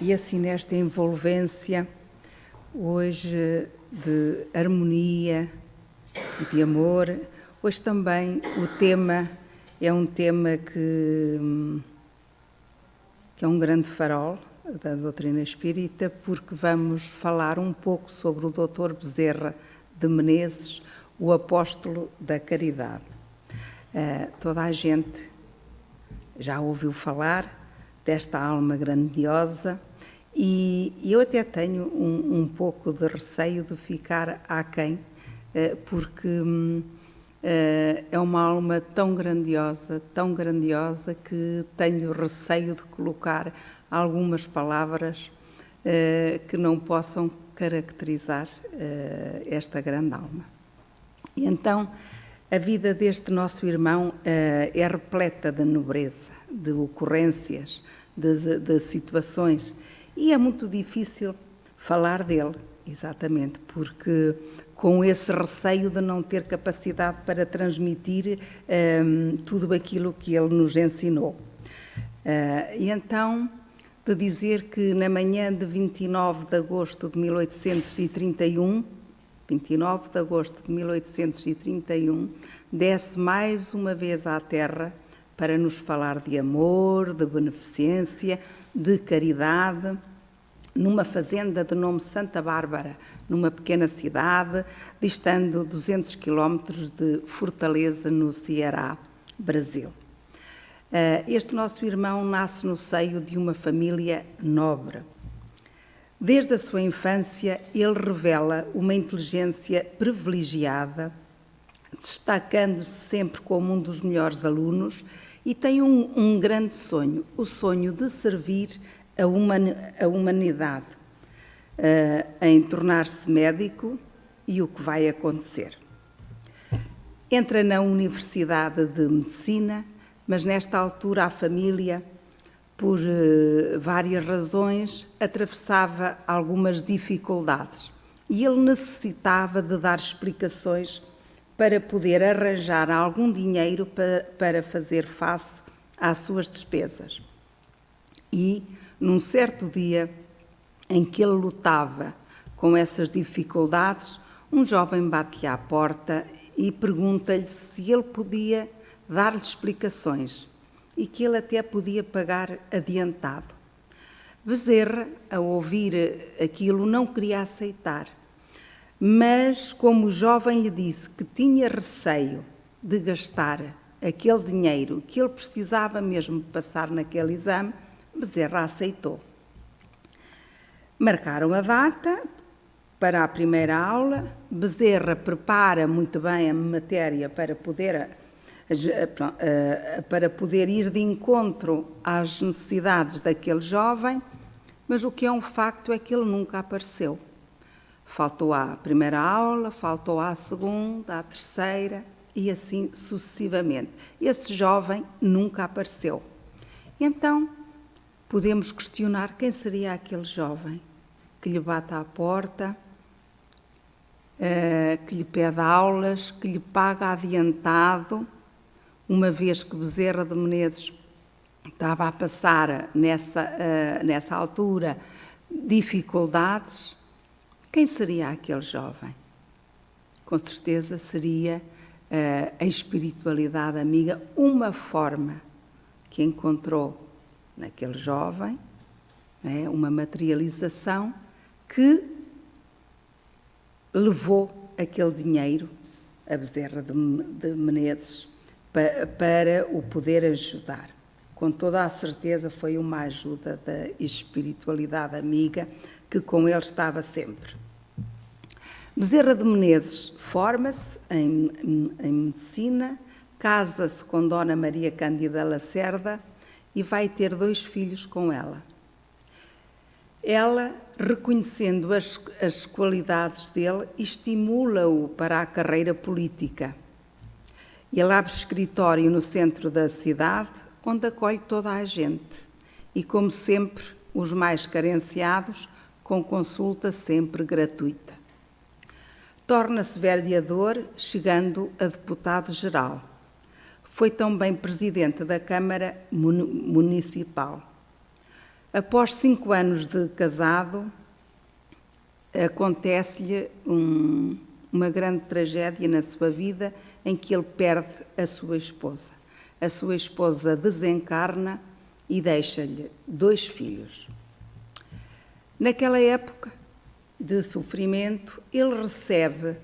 E assim nesta envolvência, hoje de harmonia e de amor, hoje também o tema é um tema que é um grande farol da doutrina espírita, porque vamos falar um pouco sobre o Dr. Bezerra de Menezes, o apóstolo da caridade. Toda a gente já ouviu falar desta alma grandiosa e eu até tenho um pouco de receio de ficar aquém, porque é uma alma tão grandiosa que tenho receio de colocar algumas palavras que não possam caracterizar esta grande alma. E então, a vida deste nosso irmão é repleta de nobreza, de ocorrências, de situações, e é muito difícil falar dele, exatamente, porque com esse receio de não ter capacidade para transmitir tudo aquilo que ele nos ensinou. E então, de dizer que na manhã de 29 de agosto de 1831, 29 de agosto de 1831, desce mais uma vez à Terra para nos falar de amor, de beneficência, de caridade, numa fazenda de nome Santa Bárbara, numa pequena cidade, distando 200 quilómetros de Fortaleza, no Ceará, Brasil. Este nosso irmão nasce no seio de uma família nobre. Desde a sua infância, ele revela uma inteligência privilegiada, destacando-se sempre como um dos melhores alunos e tem um grande sonho, o sonho de servir a humanidade, em tornar-se médico e o que vai acontecer. Entra na Universidade de Medicina, mas nesta altura a família, por várias razões, atravessava algumas dificuldades e ele necessitava de dar explicações para poder arranjar algum dinheiro para fazer face às suas despesas. E, num certo dia em que ele lutava com essas dificuldades, um jovem bate-lhe à porta e pergunta-lhe se ele podia dar-lhe explicações e que ele até podia pagar adiantado. Bezerra, ao ouvir aquilo, não queria aceitar, mas como o jovem lhe disse que tinha receio de gastar aquele dinheiro que ele precisava mesmo de passar naquele exame, Bezerra aceitou. Marcaram a data para a primeira aula. Bezerra prepara muito bem a matéria para poder ir de encontro às necessidades daquele jovem, mas o que é um facto é que ele nunca apareceu. Faltou à primeira aula, faltou à segunda, à terceira e assim sucessivamente. Esse jovem nunca apareceu. Então, podemos questionar quem seria aquele jovem que lhe bate à porta, que lhe pede aulas, que lhe paga adiantado, uma vez que Bezerra de Menezes estava a passar nessa altura dificuldades. Quem seria aquele jovem? Com certeza seria a espiritualidade amiga, uma forma que encontrou naquele jovem, uma materialização que levou aquele dinheiro a Bezerra de Menezes para o poder ajudar. Com toda a certeza foi uma ajuda da espiritualidade amiga que com ele estava sempre. Bezerra de Menezes forma-se em medicina, casa-se com Dona Maria Cândida Lacerda e vai ter 2 filhos com ela. Ela, reconhecendo as qualidades dele, estimula-o para a carreira política. Ele abre escritório no centro da cidade, onde acolhe toda a gente e, como sempre, os mais carenciados, com consulta sempre gratuita. Torna-se vereador, chegando a deputado-geral. Foi também presidente da Câmara Municipal. Após 5 anos de casado, acontece-lhe uma grande tragédia na sua vida em que ele perde a sua esposa. A sua esposa desencarna e deixa-lhe 2 filhos. Naquela época de sofrimento, ele recebe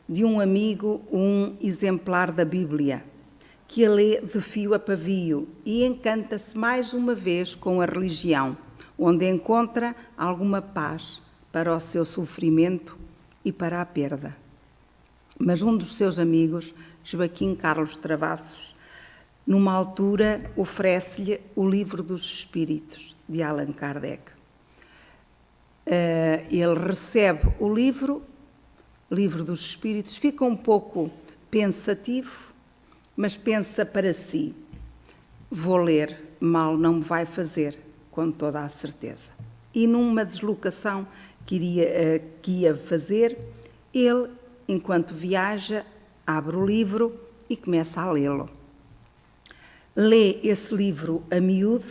de um amigo um exemplar da Bíblia, que lê de fio a pavio e encanta-se mais uma vez com a religião, onde encontra alguma paz para o seu sofrimento e para a perda. Mas um dos seus amigos, Joaquim Carlos Travassos, numa altura oferece-lhe o Livro dos Espíritos, de Allan Kardec. Ele recebe o Livro dos Espíritos, fica um pouco pensativo, mas pensa para si: vou ler, mal não me vai fazer, com toda a certeza. E numa deslocação que ia fazer, ele, enquanto viaja, abre o livro e começa a lê-lo. Lê esse livro a miúdo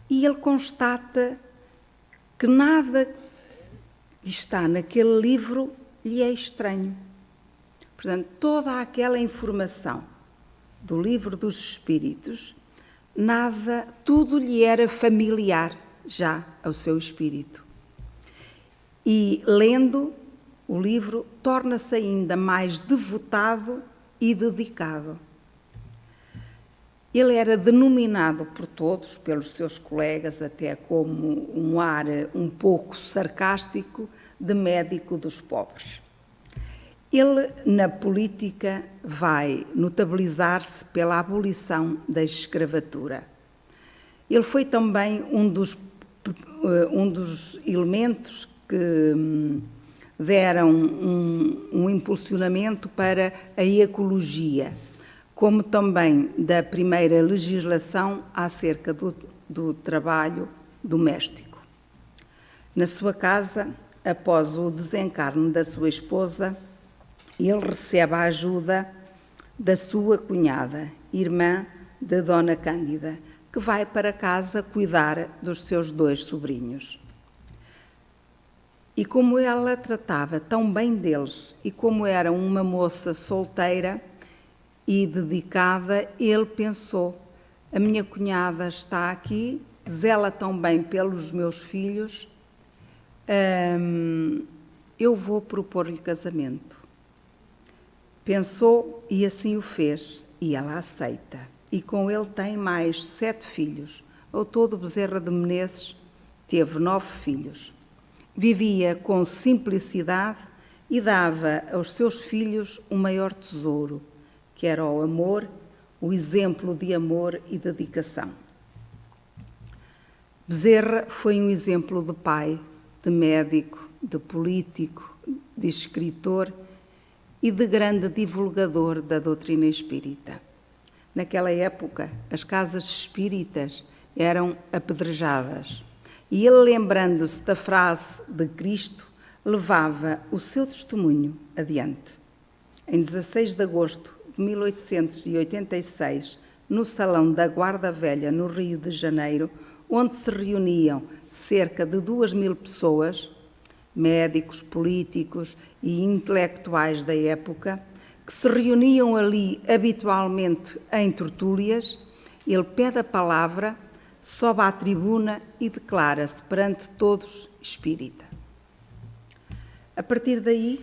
e ele constata que nada que está naquele livro lhe é estranho. Portanto, toda aquela informação do Livro dos Espíritos, tudo lhe era familiar já ao seu espírito. E, lendo o livro, torna-se ainda mais devotado e dedicado. Ele era denominado por todos, pelos seus colegas, até como um ar um pouco sarcástico, de médico dos pobres. Ele, na política, vai notabilizar-se pela abolição da escravatura. Ele foi também um dos elementos que deram um impulsionamento para a ecologia, como também da primeira legislação acerca do trabalho doméstico. Na sua casa, após o desencarne da sua esposa, ele recebe a ajuda da sua cunhada, irmã de Dona Cândida, que vai para casa cuidar dos seus 2 sobrinhos. E como ela tratava tão bem deles e como era uma moça solteira e dedicada, ele pensou: a minha cunhada está aqui, zela tão bem pelos meus filhos, eu vou propor-lhe casamento. Pensou e assim o fez, e ela aceita. E com ele tem mais 7 filhos. Ao todo, Bezerra de Menezes teve 9 filhos. Vivia com simplicidade e dava aos seus filhos o maior tesouro, que era o amor, o exemplo de amor e dedicação. Bezerra foi um exemplo de pai, de médico, de político, de escritor e de grande divulgador da doutrina espírita. Naquela época, as casas espíritas eram apedrejadas e ele, lembrando-se da frase de Cristo, levava o seu testemunho adiante. Em 16 de agosto de 1886, no Salão da Guarda Velha, no Rio de Janeiro, onde se reuniam cerca de 2.000 pessoas, médicos, políticos e intelectuais da época, que se reuniam ali habitualmente em tertúlias, ele pede a palavra, sobe à tribuna e declara-se perante todos espírita. A partir daí,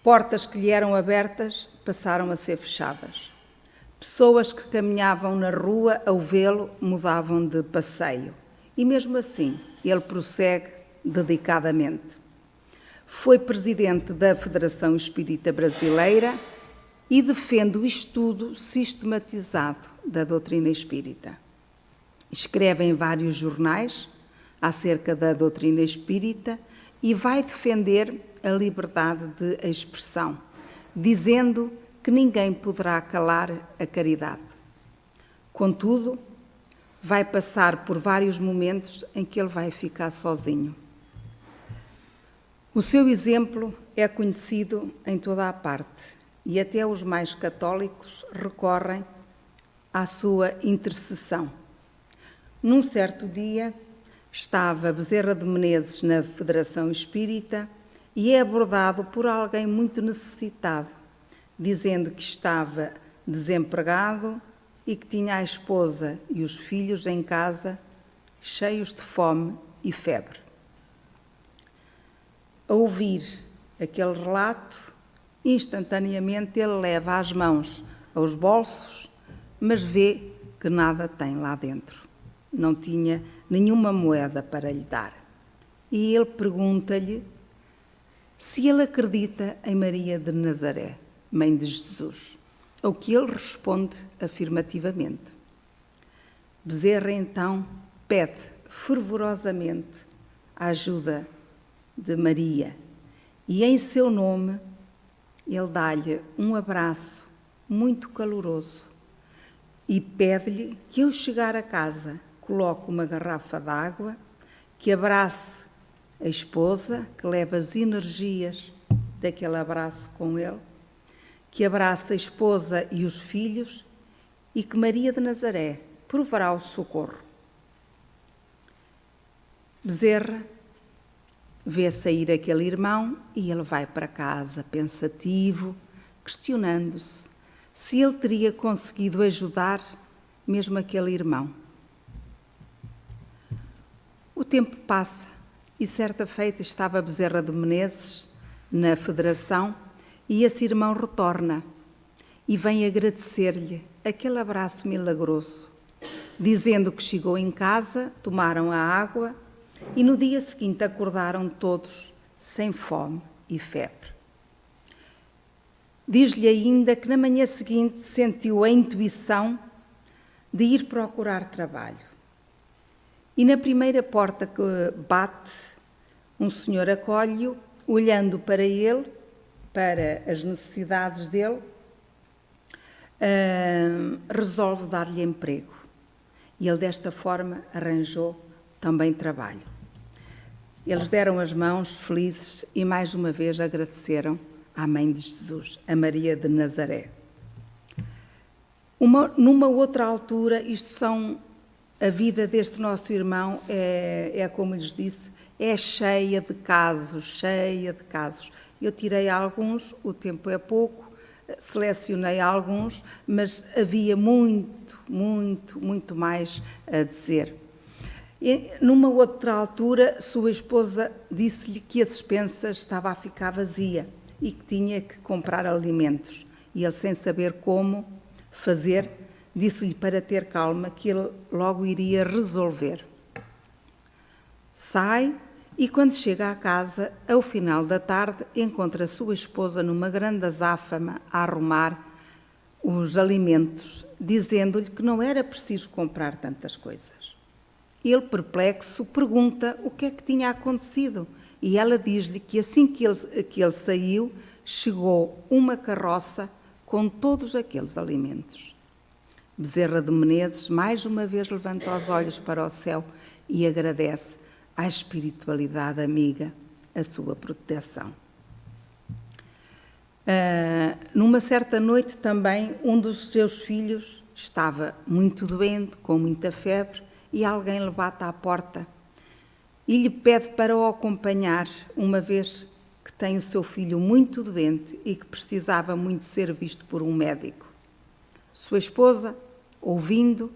portas que lhe eram abertas passaram a ser fechadas. Pessoas que caminhavam na rua ao vê-lo mudavam de passeio. E mesmo assim, ele prossegue dedicadamente. Foi presidente da Federação Espírita Brasileira e defende o estudo sistematizado da doutrina espírita. Escreve em vários jornais acerca da doutrina espírita e vai defender a liberdade de expressão, dizendo que ninguém poderá calar a caridade. Contudo, vai passar por vários momentos em que ele vai ficar sozinho. O seu exemplo é conhecido em toda a parte e até os mais católicos recorrem à sua intercessão. Num certo dia, Estava Bezerra de Menezes na Federação Espírita e é abordado por alguém muito necessitado, dizendo que estava desempregado e que tinha a esposa e os filhos em casa cheios de fome e febre. A ouvir aquele relato, instantaneamente ele leva as mãos aos bolsos, mas vê que nada tem lá dentro. Não tinha nenhuma moeda para lhe dar. E ele pergunta-lhe se ele acredita em Maria de Nazaré, mãe de Jesus, ao que ele responde afirmativamente. Bezerra então pede fervorosamente a ajuda de Maria e em seu nome ele dá-lhe um abraço muito caloroso e pede-lhe que ao chegar a casa coloque uma garrafa de água, que abrace a esposa, que leva as energias daquele abraço com ele, que abrace a esposa e os filhos e que Maria de Nazaré proverá o socorro. Bezerra vê sair aquele irmão e ele vai para casa pensativo, questionando-se se ele teria conseguido ajudar mesmo aquele irmão. O tempo passa e certa feita estava Bezerra de Menezes na Federação e esse irmão retorna e vem agradecer-lhe aquele abraço milagroso, dizendo que chegou em casa, tomaram a água e no dia seguinte acordaram todos sem fome e febre. Diz-lhe ainda que na manhã seguinte sentiu a intuição de ir procurar trabalho. E na primeira porta que bate, um senhor acolhe-o, olhando para ele, para as necessidades dele, resolve dar-lhe emprego. E ele desta forma arranjou também trabalho. Eles deram as mãos felizes e mais uma vez agradeceram à Mãe de Jesus, a Maria de Nazaré. Numa outra altura, a vida deste nosso irmão é como lhes disse, é cheia de casos. Eu tirei alguns, o tempo é pouco, selecionei alguns, mas havia muito mais a dizer. E, numa outra altura, sua esposa disse-lhe que a despensa estava a ficar vazia e que tinha que comprar alimentos. E ele, sem saber como fazer, disse-lhe para ter calma que ele logo iria resolver. Sai e, quando chega à casa, ao final da tarde, encontra a sua esposa numa grande azáfama a arrumar os alimentos, dizendo-lhe que não era preciso comprar tantas coisas. Ele, perplexo, pergunta o que é que tinha acontecido e ela diz-lhe que assim que ele saiu, chegou uma carroça com todos aqueles alimentos. Bezerra de Menezes mais uma vez levanta os olhos para o céu e agradece à espiritualidade amiga a sua proteção. Numa certa noite também, um dos seus filhos estava muito doente, com muita febre, e alguém lhe bate à porta e lhe pede para o acompanhar, uma vez que tem o seu filho muito doente e que precisava muito ser visto por um médico. Sua esposa, ouvindo,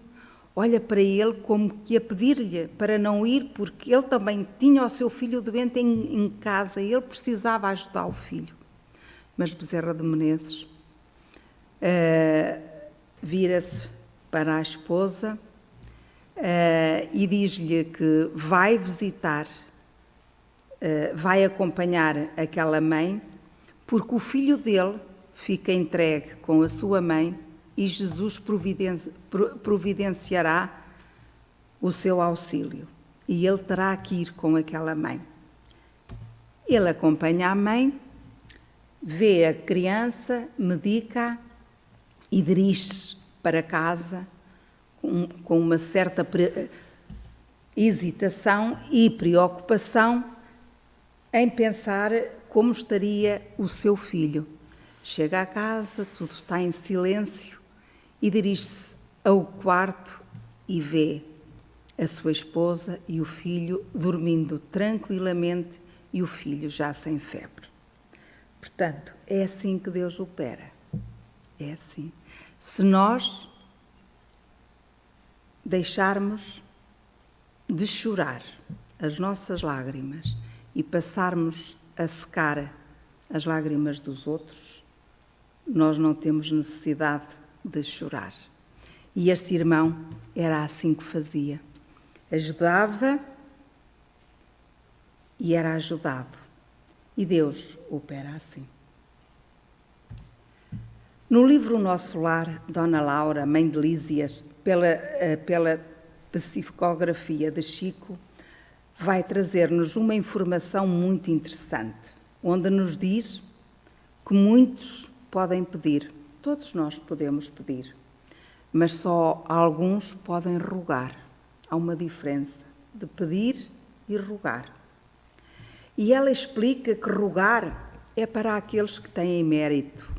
olha para ele como que a pedir-lhe para não ir, porque ele também tinha o seu filho doente em casa e ele precisava ajudar o filho. Mas Bezerra de Menezes vira-se para a esposa e diz-lhe que vai visitar, vai acompanhar aquela mãe, porque o filho dele fica entregue com a sua mãe e Jesus providenciará o seu auxílio. E ele terá que ir com aquela mãe. Ele acompanha a mãe, vê a criança, medica e dirige-se para casa com uma certa hesitação e preocupação em pensar como estaria o seu filho. Chega à casa, tudo está em silêncio e dirige-se ao quarto e vê a sua esposa e o filho dormindo tranquilamente e o filho já sem febre. Portanto, é assim que Deus opera. É assim. Se nós deixarmos de chorar as nossas lágrimas e passarmos a secar as lágrimas dos outros, nós não temos necessidade de chorar. E este irmão era assim que fazia. Ajudava e era ajudado. E Deus opera assim. No livro O Nosso Lar, Dona Laura, mãe de Lísias, pela psicografia de Chico, vai trazer-nos uma informação muito interessante, onde nos diz que muitos podem pedir, todos nós podemos pedir, mas só alguns podem rogar. Há uma diferença de pedir e rogar. E ela explica que rogar é para aqueles que têm mérito,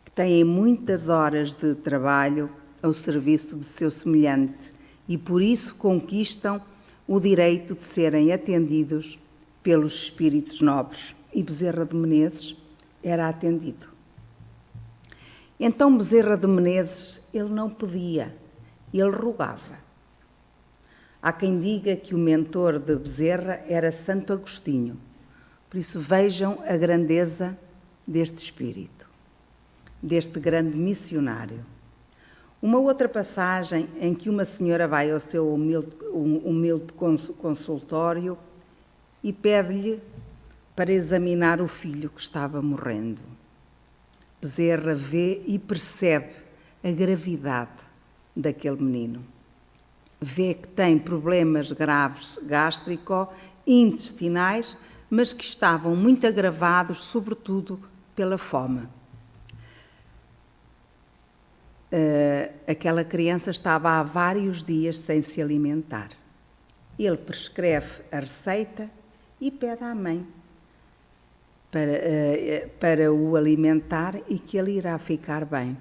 que têm muitas horas de trabalho ao serviço de seu semelhante e por isso conquistam o direito de serem atendidos pelos espíritos nobres. E Bezerra de Menezes era atendido. Então Bezerra de Menezes, ele não pedia, ele rogava. Há quem diga que o mentor de Bezerra era Santo Agostinho. Por isso vejam a grandeza deste espírito, deste grande missionário. Uma outra passagem em que uma senhora vai ao seu humilde consultório e pede-lhe para examinar o filho que estava morrendo. Bezerra vê e percebe a gravidade daquele menino. Vê que tem problemas graves gástrico-intestinais, mas que estavam muito agravados, sobretudo pela fome. Aquela criança estava há vários dias sem se alimentar. Ele prescreve a receita e pede à mãe para o alimentar e que ele irá ficar bem.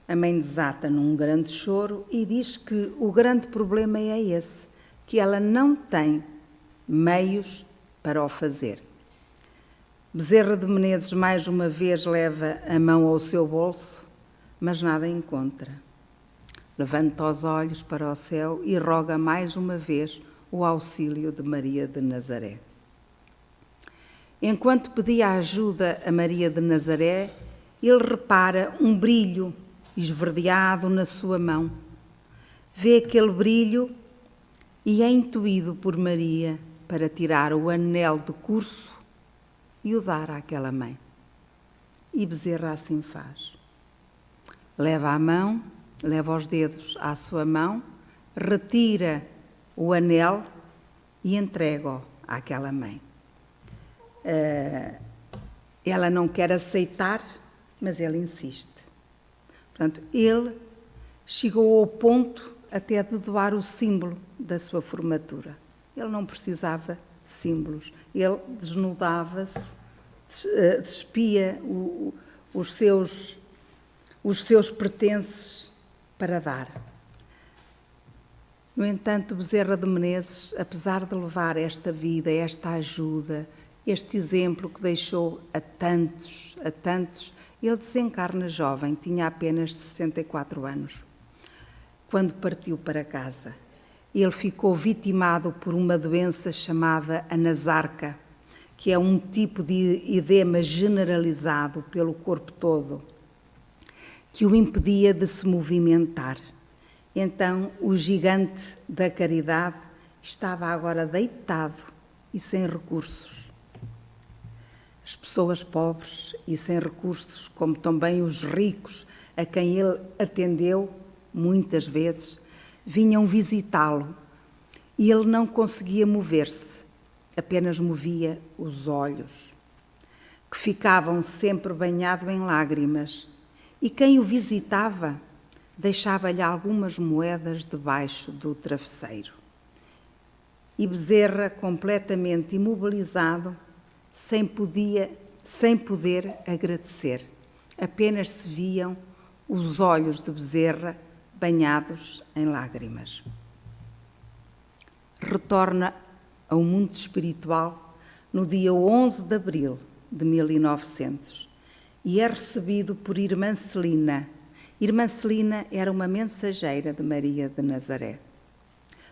A mãe desata num grande choro e diz que o grande problema é esse, que ela não tem meios para o fazer. Bezerra de Menezes mais uma vez leva a mão ao seu bolso, mas nada encontra. Levanta os olhos para o céu e roga mais uma vez o auxílio de Maria de Nazaré. Enquanto pedia ajuda a Maria de Nazaré, ele repara um brilho esverdeado na sua mão. Vê aquele brilho e é intuído por Maria para tirar o anel de curso e o dar àquela mãe. E Bezerra assim faz. Leva a mão, leva os dedos à sua mão, retira o anel e entrega-o àquela mãe. Ela não quer aceitar, mas ele insiste. Portanto, ele chegou ao ponto até de doar o símbolo da sua formatura. Ele não precisava de símbolos. Ele desnudava-se, despia os seus pertences para dar. No entanto, Bezerra de Menezes, apesar de levar esta vida, esta ajuda, este exemplo que deixou a tantos, ele desencarna jovem, tinha apenas 64 anos. Quando partiu para casa, ele ficou vitimado por uma doença chamada anasarca, que é um tipo de edema generalizado pelo corpo todo, que o impedia de se movimentar. Então, o gigante da caridade estava agora deitado e sem recursos. As pessoas pobres e sem recursos, como também os ricos, a quem ele atendeu muitas vezes, vinham visitá-lo e ele não conseguia mover-se, apenas movia os olhos, que ficavam sempre banhados em lágrimas, e quem o visitava deixava-lhe algumas moedas debaixo do travesseiro. E Bezerra, completamente imobilizado, sem poder agradecer. Apenas se viam os olhos de Bezerra banhados em lágrimas. retorna ao mundo espiritual no dia 11 de abril de 1900 e é recebido por Irmã Celina. Irmã Celina era uma mensageira de Maria de Nazaré.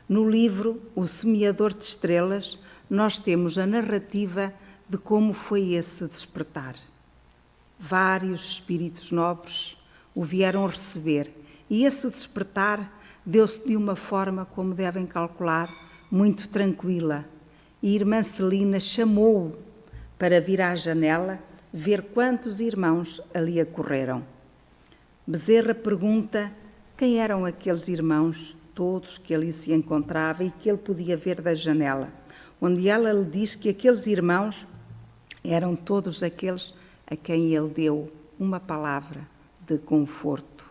No livro O Semeador de Estrelas, nós temos a narrativa de como foi esse despertar. Vários espíritos nobres o vieram receber e esse despertar deu-se de uma forma, como devem calcular, muito tranquila. E Irmã Celina chamou-o para vir à janela ver quantos irmãos ali acorreram. Bezerra pergunta quem eram aqueles irmãos todos que ali se encontrava e que ele podia ver da janela, onde ela lhe diz que aqueles irmãos eram todos aqueles a quem ele deu uma palavra de conforto.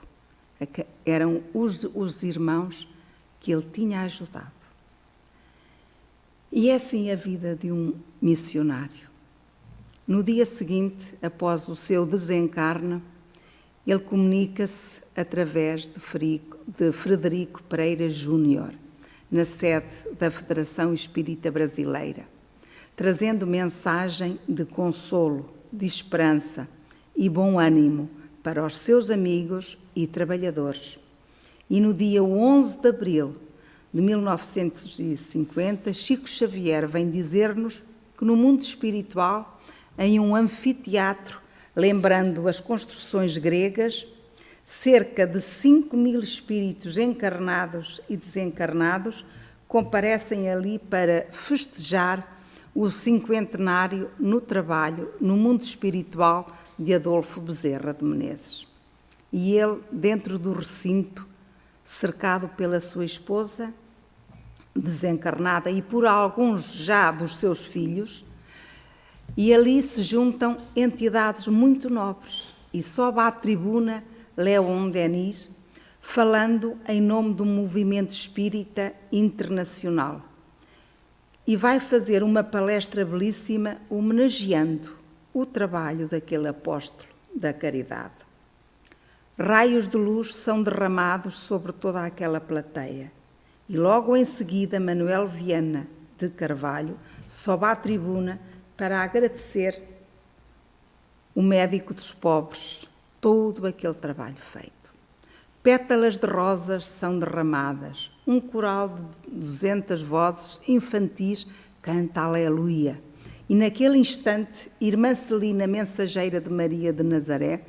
Eram os irmãos que ele tinha ajudado. E é assim a vida de um missionário. No dia seguinte, após o seu desencarne, ele comunica-se através de Frederico Pereira Júnior, na sede da Federação Espírita Brasileira, trazendo mensagem de consolo, de esperança e bom ânimo para os seus amigos e trabalhadores. E no dia 11 de abril de 1950, Chico Xavier vem dizer-nos que no mundo espiritual, em um anfiteatro, lembrando as construções gregas, cerca de 5.000 espíritos encarnados e desencarnados comparecem ali para festejar o cinquentenário no trabalho, no mundo espiritual de Adolfo Bezerra de Menezes. E ele, dentro do recinto, cercado pela sua esposa, desencarnada, e por alguns já dos seus filhos, e ali se juntam entidades muito nobres, e sobe à tribuna Léon Denis, falando em nome do movimento espírita internacional. E vai fazer uma palestra belíssima homenageando o trabalho daquele apóstolo da caridade. Raios de luz são derramados sobre toda aquela plateia. E logo em seguida, Manuel Viana de Carvalho sobe à tribuna para agradecer o médico dos pobres, todo aquele trabalho feito. Pétalas de rosas são derramadas. Um coral de 200 vozes infantis canta Aleluia. E naquele instante, Irmã Celina, mensageira de Maria de Nazaré,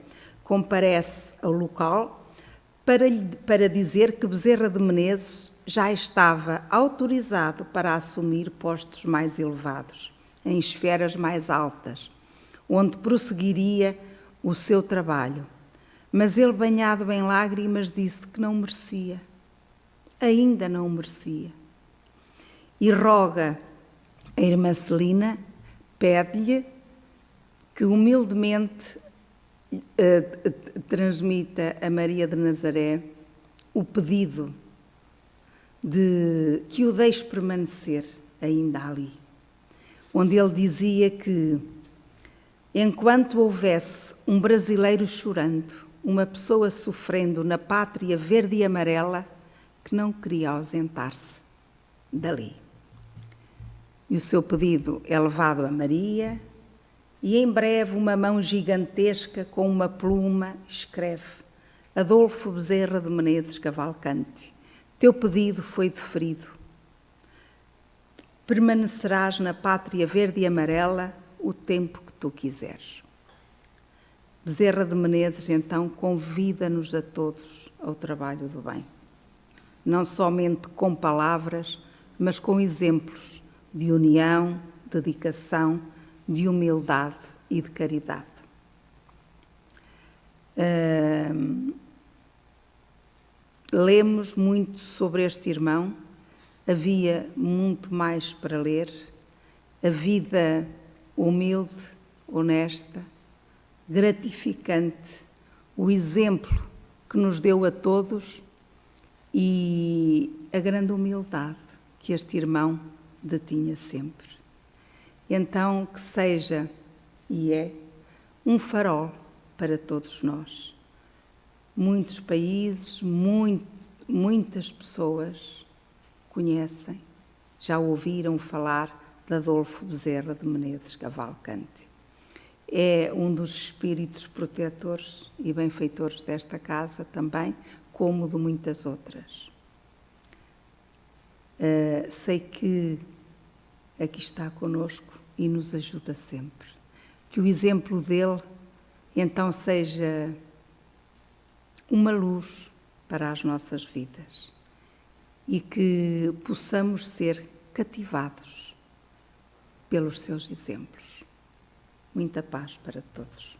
comparece ao local para dizer que Bezerra de Menezes já estava autorizado para assumir postos mais elevados, em esferas mais altas, onde prosseguiria o seu trabalho. Mas ele, banhado em lágrimas, disse que não merecia, ainda não merecia. E roga a Irmã Celina, pede-lhe que humildemente transmita a Maria de Nazaré o pedido de que o deixe permanecer ainda ali, onde ele dizia que enquanto houvesse um brasileiro chorando, uma pessoa sofrendo na pátria verde e amarela, que não queria ausentar-se dali. E o seu pedido é levado a Maria, e em breve uma mão gigantesca com uma pluma escreve: Adolfo Bezerra de Menezes Cavalcante, teu pedido foi deferido. Permanecerás na pátria verde e amarela o tempo que tu quiseres. Bezerra de Menezes, então, convida-nos a todos ao trabalho do bem. Não somente com palavras, mas com exemplos de união, dedicação, de humildade e de caridade. Lemos muito sobre este irmão, havia muito mais para ler, a vida humilde, honesta, gratificante, o exemplo que nos deu a todos e a grande humildade que este irmão detinha sempre. Então, que seja, e é, um farol para todos nós. Muitos países, muitas pessoas conhecem já ouviram falar de Adolfo Bezerra de Menezes Cavalcante. É um dos espíritos protetores e benfeitores desta casa também, como de muitas outras. Sei que aqui está conosco e nos ajuda sempre. Que o exemplo dele, então, seja uma luz para as nossas vidas e que possamos ser cativados pelos seus exemplos. Muita paz para todos.